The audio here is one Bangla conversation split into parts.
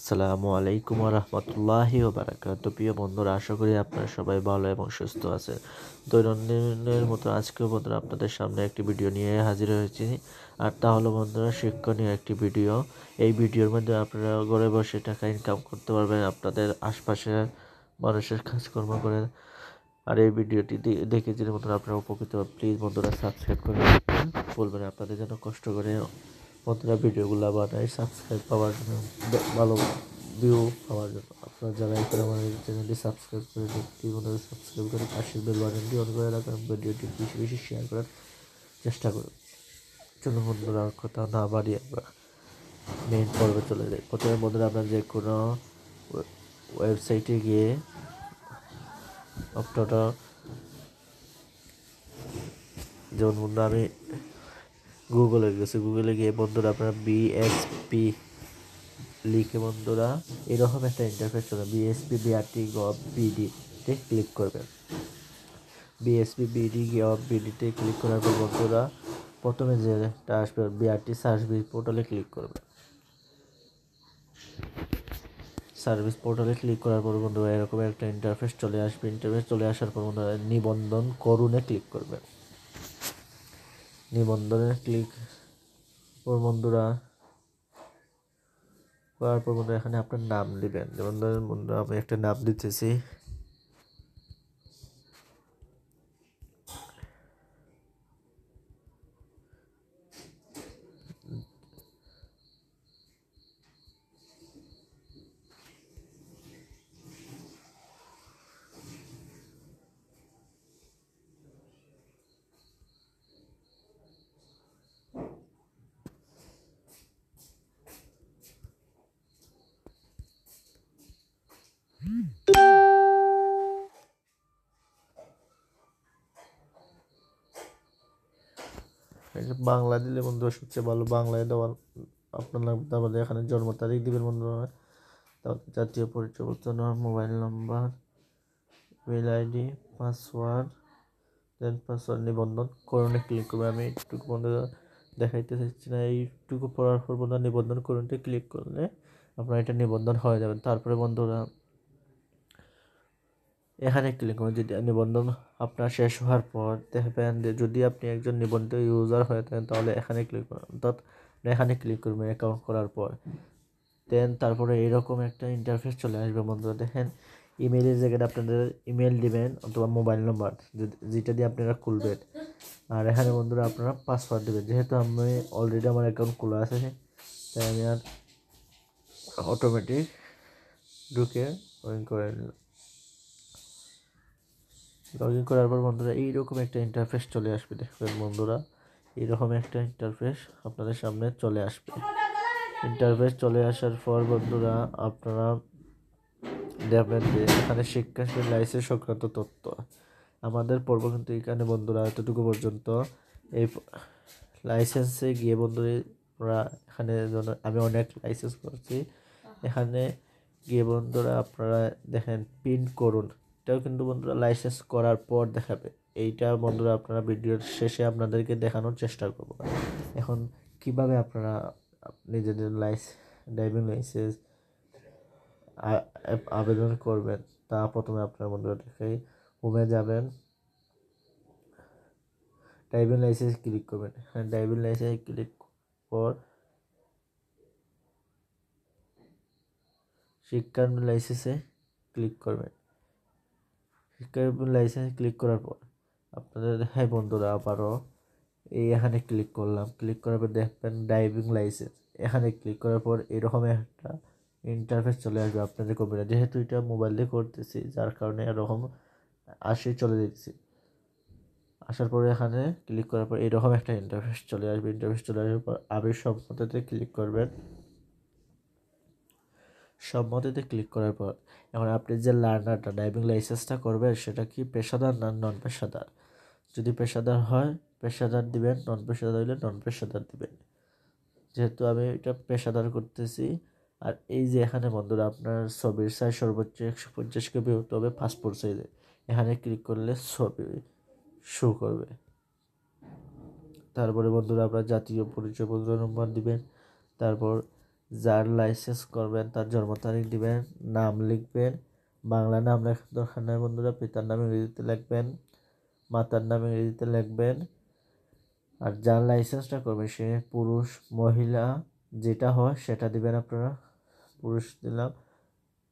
আসসালামু আলাইকুম ওয়া রাহমাতুল্লাহি ওয়া বারাকাতুহু। প্রিয় বন্ধুরা, আশা করি আপনারা সবাই ভালো এবং সুস্থ আছেন। দৈনন্দিনের মতো আজকেও বন্ধুরা আপনাদের সামনে একটি ভিডিও নিয়ে হাজির হয়েছি। আর তা হলো বন্ধুরা শিক্ষণীয় একটি ভিডিও। এই ভিডিওর মধ্যে আপনারা ঘরে বসে টাকা ইনকাম করতে পারবেন আপনাদের আশপাশের মানুষের কাজকর্ম করে। আর এই ভিডিওটি দেখে যদি বন্ধুরা আপনারা উপকৃত হন, প্লিজ বন্ধুরা সাবস্ক্রাইব করে বলবেন। আপনাদের যেন কষ্ট করে বন্ধুরা ভিডিওগুলো বানাই সাবস্ক্রাইব পাওয়ার জন্য, ভালো ভিউ পাওয়ার জন্য। আপনারা যারা এখন আমাদের চ্যানেলটি সাবস্ক্রাইব করে প্লিজ বন্ধুরা সাবস্ক্রাইব করে পাশের বেল বাটনটি অন করে রাখুন, ভিডিওটি বেশি বেশি শেয়ার করার চেষ্টা করুন। চলুন বন্ধুরা কথা না বাড়িয়ে আমরা মেইন পর্বে চলে যাই। প্রথমে বন্ধুরা আপনারা যে কোনো ওয়েবসাইটে গিয়ে আপনারা, যেমন বন্ধুরা আমি গুগলে গিয়ে বন্ধুরা আপনারা বিএসপি লিখে বন্ধুরা এরকম একটা ইন্টারফেস চলে, বিএসপি বিআরটি গভ বিডিতে ক্লিক করবেন। বিএসপি বিডি গভ বিডিতে ক্লিক করার পর বন্ধুরা প্রথমে যেটা আসবে বিআরটি সার্ভিস পোর্টালে ক্লিক করবেন। সার্ভিস পোর্টালে ক্লিক করার পর বন্ধুরা এরকম একটা ইন্টারফেস চলে আসবে। ইন্টারফেস চলে আসার পর বন্ধুরা নিবন্ধন করুনে ক্লিক করবেন। নিবন্ধনে ক্লিক পর বন্ধুরা করার পর বন্ধুরা এখানে আপনার নাম দিবেন। যেমন ধরেন বন্ধুরা আমি একটা নাম দিতেছি, বাংলা দিলে বন্ধুরা সবচেয়ে ভালো। বাংলায় দেওয়ার আপনার লাগবে। তারপরে এখানে জন্ম তারিখ দিবেন বন্ধুরা, তারপর জাতীয় পরিচয়পত্র, mobile number, mail ID, password, then password নিবন্ধন করণে ক্লিক করবে। আমি একটুকু বন্ধুরা দেখাইতে চাচ্ছি না, এইটুকু পড়ার পর বন্ধুরা নিবন্ধন করণে ক্লিক করলে আপনার এটা নিবন্ধন হয়ে যাবেন। তারপরে বন্ধুরা এখানে ক্লিক করুন। যদি নিবন্ধন আপনার শেষ হওয়ার পর দেখবেন যে যদি আপনি একজন নিবন্ধিত ইউজার হয়ে থাকেন তাহলে এখানে ক্লিক করুন, অর্থাৎ এখানে ক্লিক করবেন অ্যাকাউন্ট করার পর। দেন তারপরে এরকম একটা ইন্টারফেস চলে আসবে বন্ধুরা। দেখেন ইমেইলের জায়গাটা আপনাদের ইমেল দিবেন অথবা মোবাইল নাম্বার যেটা দিয়ে আপনারা খুলবেন। আর এখানে বন্ধুরা আপনারা পাসওয়ার্ড দেবেন। যেহেতু আমি অলরেডি আমার অ্যাকাউন্ট খোলা আছে তাই আমি আর অটোমেটিক ঢুকে লগ করে নিলাম। লগ ইন করার পর বন্ধুরা এইরকম একটা ইন্টারফেস চলে আসবে। দেখবেন বন্ধুরা এইরকম একটা ইন্টারফেস আপনাদের সামনে চলে আসবে। ইন্টারফেস চলে আসার পর বন্ধুরা আপনারা দেখবেন যে এখানে শিক্ষা লাইসেন্স সংক্রান্ত তথ্য আমাদের পর্ব কিন্তু এখানে বন্ধুরা এতটুকু পর্যন্ত। এই লাইসেন্সে গিয়ে বন্ধুরা এখানে আমি অনেক লাইসেন্স করছি, এখানে গিয়ে বন্ধুরা আপনারা দেখেন পিন করুন, এটাও কিন্তু বন্ধুরা লাইসেন্স করার পর দেখাবে। এইটা বন্ধুরা আপনারা ভিডিওর শেষে আপনাদেরকে দেখানোর চেষ্টা করব। এখন কিভাবে আপনারা নিজেদের ড্রাইভিং লাইসেন্স আবেদন করবেন তা প্রথমে আপনারা বন্ধুরা দেখাই, হোমে যাবেন, ড্রাইভিং লাইসেন্স ক্লিক করবেন। হ্যাঁ, ড্রাইভিং লাইসেন্স ক্লিক পর শিক্ষার লাইসেন্সে ক্লিক করবেন। শিক্ষার লাইসেন্স ক্লিক করার পর আপনাদের হ্যাঁ বন্ধুরা আবারও এখানে ক্লিক করলাম। ক্লিক করার পর দেখবেন ড্রাইভিং লাইসেন্স, এখানে ক্লিক করার পর এরকম একটা ইন্টারফেস চলে আসবে আপনাদের কম্পিউটার। যেহেতু এটা মোবাইল দিয়ে করতেছি যার কারণে এরকম চলে দিচ্ছি। আসার পরে এখানে ক্লিক করার পর এরকম একটা ইন্টারফেস চলে আসবে। ইন্টারফেস চলে আসার পর আবার সম্মতিতে ক্লিক করবেন। সম্মতিতে ক্লিক করার পর এখন আপনি যে লার্নারটা ড্রাইভিং লাইসেন্সটা করবেন সেটা কি পেশাদার না নন পেশাদার। যদি পেশাদার হয় পেশাদার দিবেন, নন পেশাদার হলে নন পেশাদার দিবেন। যেহেতু আমি এটা পেশাদার করতেছি। আর এই যে এখানে বন্ধুরা আপনার ছবির সাইজ সর্বোচ্চ 150 KB হতে হবে পাসপোর্ট সাইজে। এখানে ক্লিক করলে ছবি শো করবে। তারপরে বন্ধুরা আপনার জাতীয় পরিচয়পত্র নম্বর দিবেন, তারপর যার লাইসেন্স করবেন তার জন্ম তারিখ দিবেন, নাম লিখবেন, বাংলা নাম লেখার দরকার নাই বন্ধুরা, পিতার নাম ইংরেজিতে লিখবেন, মাতার নাম ইংরেজিতে লিখবেন। আর যার লাইসেন্সটা করবে সে পুরুষ মহিলা যেটা হয় সেটা দিবেন আপনারা। পুরুষ দিলাম,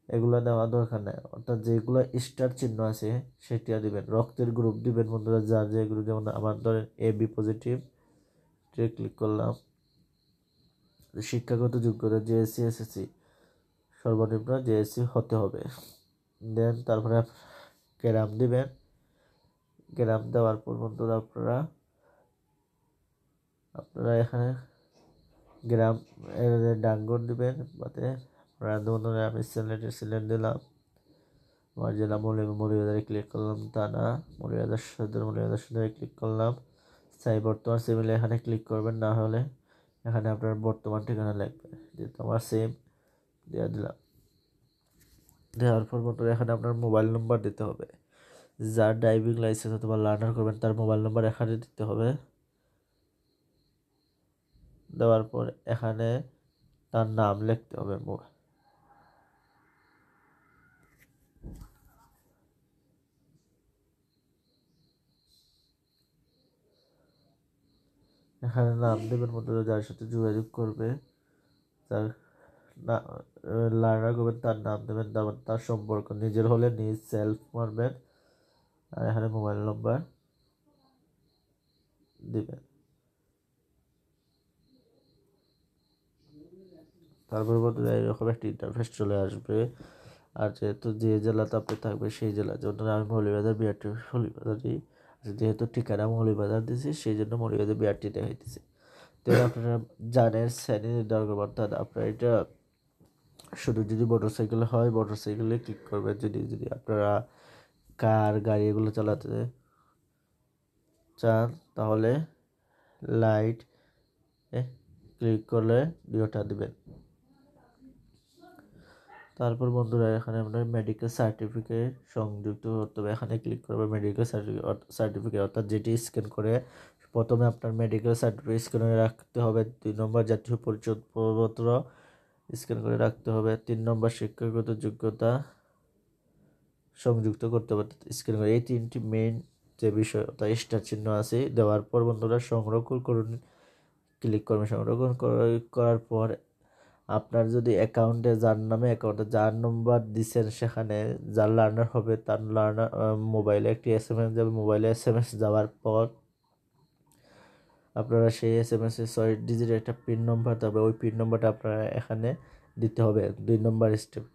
এগুলো দেওয়া দরকার নাই, অর্থাৎ যেগুলো স্টার চিহ্ন আছে সেটা দিবেন। রক্তের গ্রুপ দিবেন বন্ধুরা, যার যে গ্রুপ, যেমন আমার ধরেন AB পজিটিভ, ক্লিক করলাম। শিক্ষাগত যোগ্যতা JSC SSC, সর্বনিম্ন JSC হতে হবে। দেন তারপরে গ্রাম দিবেন। গ্রাম দেওয়ার পর বন্ধুরা আপনারা এখানে গ্রাম ডাঙ্গর দিবেন। বাদে বন্ধুরা আমি সিলেট দিলাম। আমার জেলা মৌলভীবাজারে ক্লিক করলাম, থানা মৌলভীবাজার সদরে ক্লিক করলাম। বর্তমান সিভিলে এখানে ক্লিক করবেন, না হলে এখানে আপনার বর্তমান ঠিকানা লাগবে, যেহেতু আমার সেম দিয়ে দিলাম। দেওয়ার পর বন্ধুরা এখানে আপনার মোবাইল নম্বর দিতে হবে। যার ড্রাইভিং লাইসেন্স অথবা লার্নার করবেন তার মোবাইল নম্বর এখানে দিতে হবে। দেওয়ার পর এখানে তার নাম লিখতে হবে। এখানে নাম দেবেন বন্ধুরা, যার সাথে যোগাযোগ করবে, তার না লার্নার করবেন তার নাম দেবেন, তারপর তার সম্পর্ক, নিজের হলে নিজ সেলফ মারবেন, আর এখানে মোবাইল নম্বর দিবেন। তারপর বন্ধুরা এরকম একটা ইন্টারফেস চলে আসবে। আর যেহেতু যে জেলাতে আপনি থাকবে সেই জেলা, যেমন আমি মৌলভীবাজার বিআরটি মৌলভীবাজারই, যেহেতু ঠিকানা মৌলভীবাজার দিয়েছি সেই জন্য মৌলভীবাজার বিআরটি দেখাইতেছি। তো আপনারা জানেন শ্রেণী নির্ধারণ করবেন, অর্থাৎ আপনার এটা শুধু যদি মোটরসাইকেল হয় মোটরসাইকেলে ক্লিক করবেন, যদি আপনারা কার গাড়ি এগুলো চালাতে চান তাহলে লাইট ক্লিক করলে ডিওটা দিবেন। তারপর বন্ধুরা এখানে আপনার মেডিকেল সার্টিফিকেট সংযুক্ত করতে হবে, এখানে ক্লিক করবে। মেডিকেল সার্টিফিকেট অর্থাৎ যেটি স্ক্যান করে, প্রথমে আপনার মেডিকেল সার্টিফিকেট স্ক্যান করে রাখতে হবে। 2 নম্বর জাতীয় পরিচয়পত্র স্ক্যান করে রাখতে হবে। 3 নম্বর শিক্ষাগত যোগ্যতা সংযুক্ত করতে হবে স্ক্যান করে। এই 3টি মেইন যে বিষয় অর্থাৎ স্টার চিহ্ন আছে। দেওয়ার পর বন্ধুরা সংরক্ষণ করুন ক্লিক করবেন। সংরক্ষণ করার পর আপনার যদি অ্যাকাউন্টে যার নম্বর দিচ্ছেন সেখানে যার লার্নার হবে তার লার্নার মোবাইলে একটি SMS যাবে। মোবাইলে SMS যাওয়ার পর আপনারা সেই SMS এ 6 ডিজিট একটা পিন নম্বর, তবে ওই পিন নম্বরটা আপনারা এখানে দিতে হবে। 2 নম্বর স্টেপ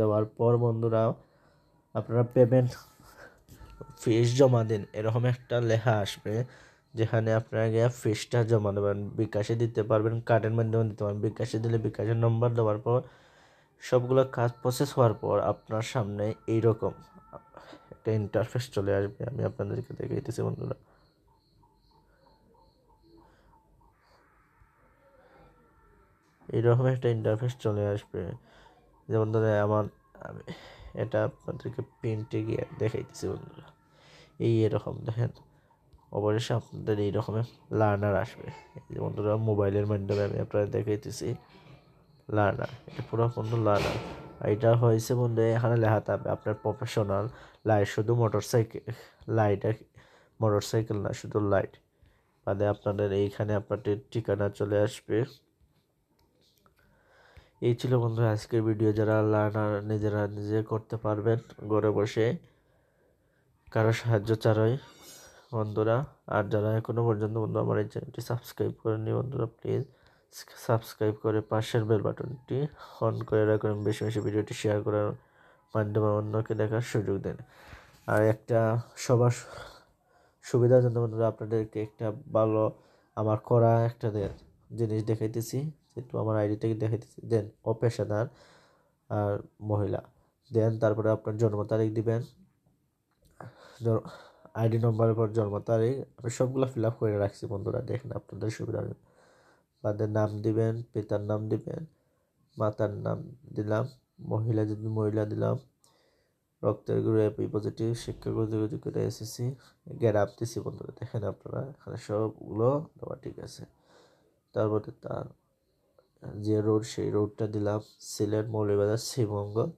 দেওয়ার পর বন্ধুরা আপনারা পেমেন্ট ফিস জমা দিন, এরকম একটা লেখা আসবে, যেখানে আপনারা গিয়ে ফিসটা জমা দেবেন। বিকাশে দিতে পারবেন, কার্ডের মাধ্যমে দিতে পারবেন। বিকাশে দিলে বিকাশের নম্বর দেওয়ার পর সবগুলো কাজ প্রসেস হওয়ার পর আপনার সামনে এইরকম একটা ইন্টারফেস চলে আসবে। আমি আপনাদেরকে দেখাইতেছি বন্ধুরা। এইরকম একটা ইন্টারফেস চলে আসবে, যেমন ধরে আমি এটা আপনাদেরকে প্রিন্টে গিয়ে দেখাইতেছি বন্ধুরা। এরকম দেখেন, অবশ্যই আপনাদের এই রকমের লার্নার আসবে। এই যে বন্ধুরা মোবাইলের মাধ্যমে আমি আপনাদের দেখাইতেছি লার্নার, এটা পুরো বন্ধু লার্নার। এটা হয়েছে বন্ধু, এখানে লেখা থাকবে আপনার প্রফেশনাল লাইট, শুধু মোটরসাইকেল না, শুধু লাইট বাদে আপনাদের এইখানে আপনাদের ঠিকানা চলে আসবে। এই ছিল বন্ধু আজকের ভিডিও। যারা লার্নার নিজেরা নিজে করতে পারবেন ঘরে বসে, কারো সাহায্য ছাড়াই বন্ধুরা। আর যারা এখনো পর্যন্ত বন্ধু আমার এই চ্যানেলটি সাবস্ক্রাইব করেননি বন্ধুরা, প্লিজ সাবস্ক্রাইব করে পাশের বেল বাটনটি অন করে রাখুন। বেশি বেশি ভিডিওটি শেয়ার করার মাধ্যমে অন্যকে দেখার সুযোগ দেন। আর একটা সবার সুবিধার জন্য বন্ধুরা আপনাদেরকে একটা ভালো আমার করা একটা জিনিস দেখাইতেছি, যেহেতু আমার আইডি থেকে দেখাইতেছি। দেন অপেশাদার আর মহিলা, দেন তারপরে আপনার জন্ম তারিখ দিবেন, আইডি নম্বরের পর জন্ম তারিখ। আমি সবগুলো ফিল আপ করে রাখছি বন্ধুরা, দেখেন আপনাদের সুবিধা। তাদের নাম দিবেন, পিতার নাম দিবেন, মাতার নাম দিলাম, মহিলা যদি মহিলা দিলাম, রক্তের গ্রুপ AB পজিটিভ, শিক্ষাগত যোগ্যতা SSC, গ্যাপ দিছি বন্ধুরা। দেখেন আপনারা এখানে সবগুলো দেওয়া ঠিক আছে। তারপরে তার যে রোড সেই রোডটা দিলাম সিলেট মৌলভীবাজার শ্রীমঙ্গল।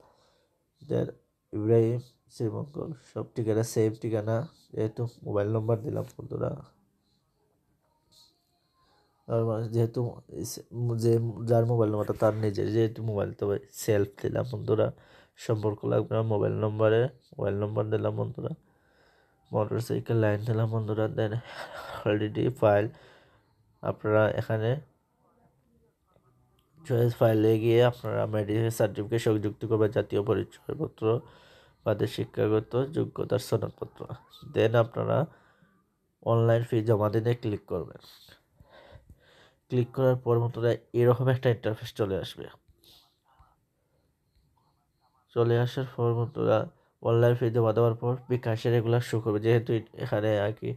দেন ইব্রাহিম শ্রীমঙ্গল সব ঠিকানা সেম ঠিকানা, যেহেতু মোবাইল নম্বর দিলাম বন্ধুরা। যেহেতু যে যার মোবাইল নম্বরটা তার নিজের, যেহেতু মোবাইল তবে সেলফ দিলাম বন্ধুরা। সম্পর্ক লাগবে না মোবাইল নম্বরে, মোবাইল নম্বর দিলাম বন্ধুরা। মোটরসাইকেল লাইন দিলাম বন্ধুরা। দেন অলরেডি ফাইল আপনারা এখানে চয়েস ফাইলে গিয়ে আপনারা মেডিকেল সার্টিফিকেট সংযুক্ত করবেন, জাতীয় পরিচয়পত্র, বাদে শিক্ষাগত যোগ্যতার সনদপত্র। দেন আপনারা অনলাইন ফি জমা দিনে ক্লিক করবেন। ক্লিক করার পর বন্ধুরা এরকম একটা ইন্টারফেস চলে আসবে। চলে আসার পর বন্ধুরা অনলাইন ফি জমা দেওয়ার পর বিকাশের এগুলো শো করবে, যেহেতু এখানে আর কি